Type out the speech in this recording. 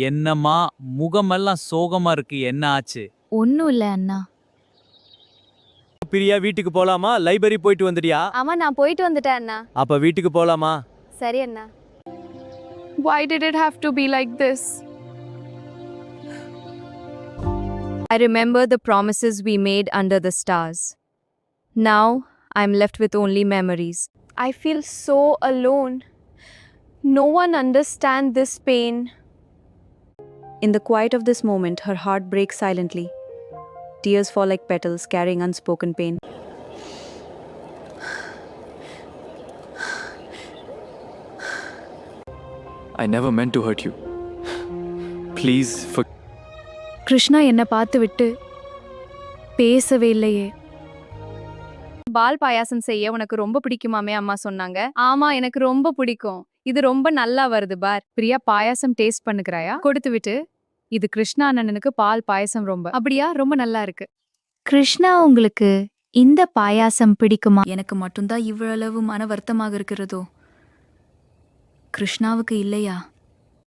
என்னம்மா முகமெல்லாம் சோகமா இருக்கு, என்ன ஆச்சு? ஒன்னும் இல்ல அண்ணா. பிரியா, வீட்டுக்கு போலாமா? லைப்ரரி போயிட்டு வந்துடியா? ஆமா, நான் போயிட்டு வந்துட்டேன் அண்ணா. அப்ப வீட்டுக்கு போலாமா? சரி அண்ணா. Why did it have to be like this? I remember the promises we made under the stars. Now, I'm left with only memories. I feel so alone. No one understands this pain. In the quiet of this moment, her heart breaks silently. Tears fall like petals carrying unspoken pain. I never meant to hurt you. Please forgive. Krishna என்ன பார்த்துவிட்டு பேசவே இல்லையே. பால் பாயாசம் செய்ய உனக்கு ரொம்ப பிடிக்குமாமே அம்மா சொன்னாங்க. ஆமா, எனக்கு ரொம்ப பிடிக்கும். இது ரொம்ப நல்லா வருது பார். பிரியா, பாயாசம் டேஸ்ட் பண்ணுகிறாயா? கொடுத்து விட்டு. இது கிருஷ்ணா அண்ணனுக்கு பால் பாயாசம் ரொம்ப. அப்படியா? ரொம்ப நல்லா இருக்கு. கிருஷ்ணா, உங்களுக்கு இந்த பாயாசம் பிடிக்குமா? எனக்கு மட்டும்தான் இவ்வளவு மன வருத்தமாக இருக்கிறதோ? கிருஷ்ணாவுக்கு இல்லையா?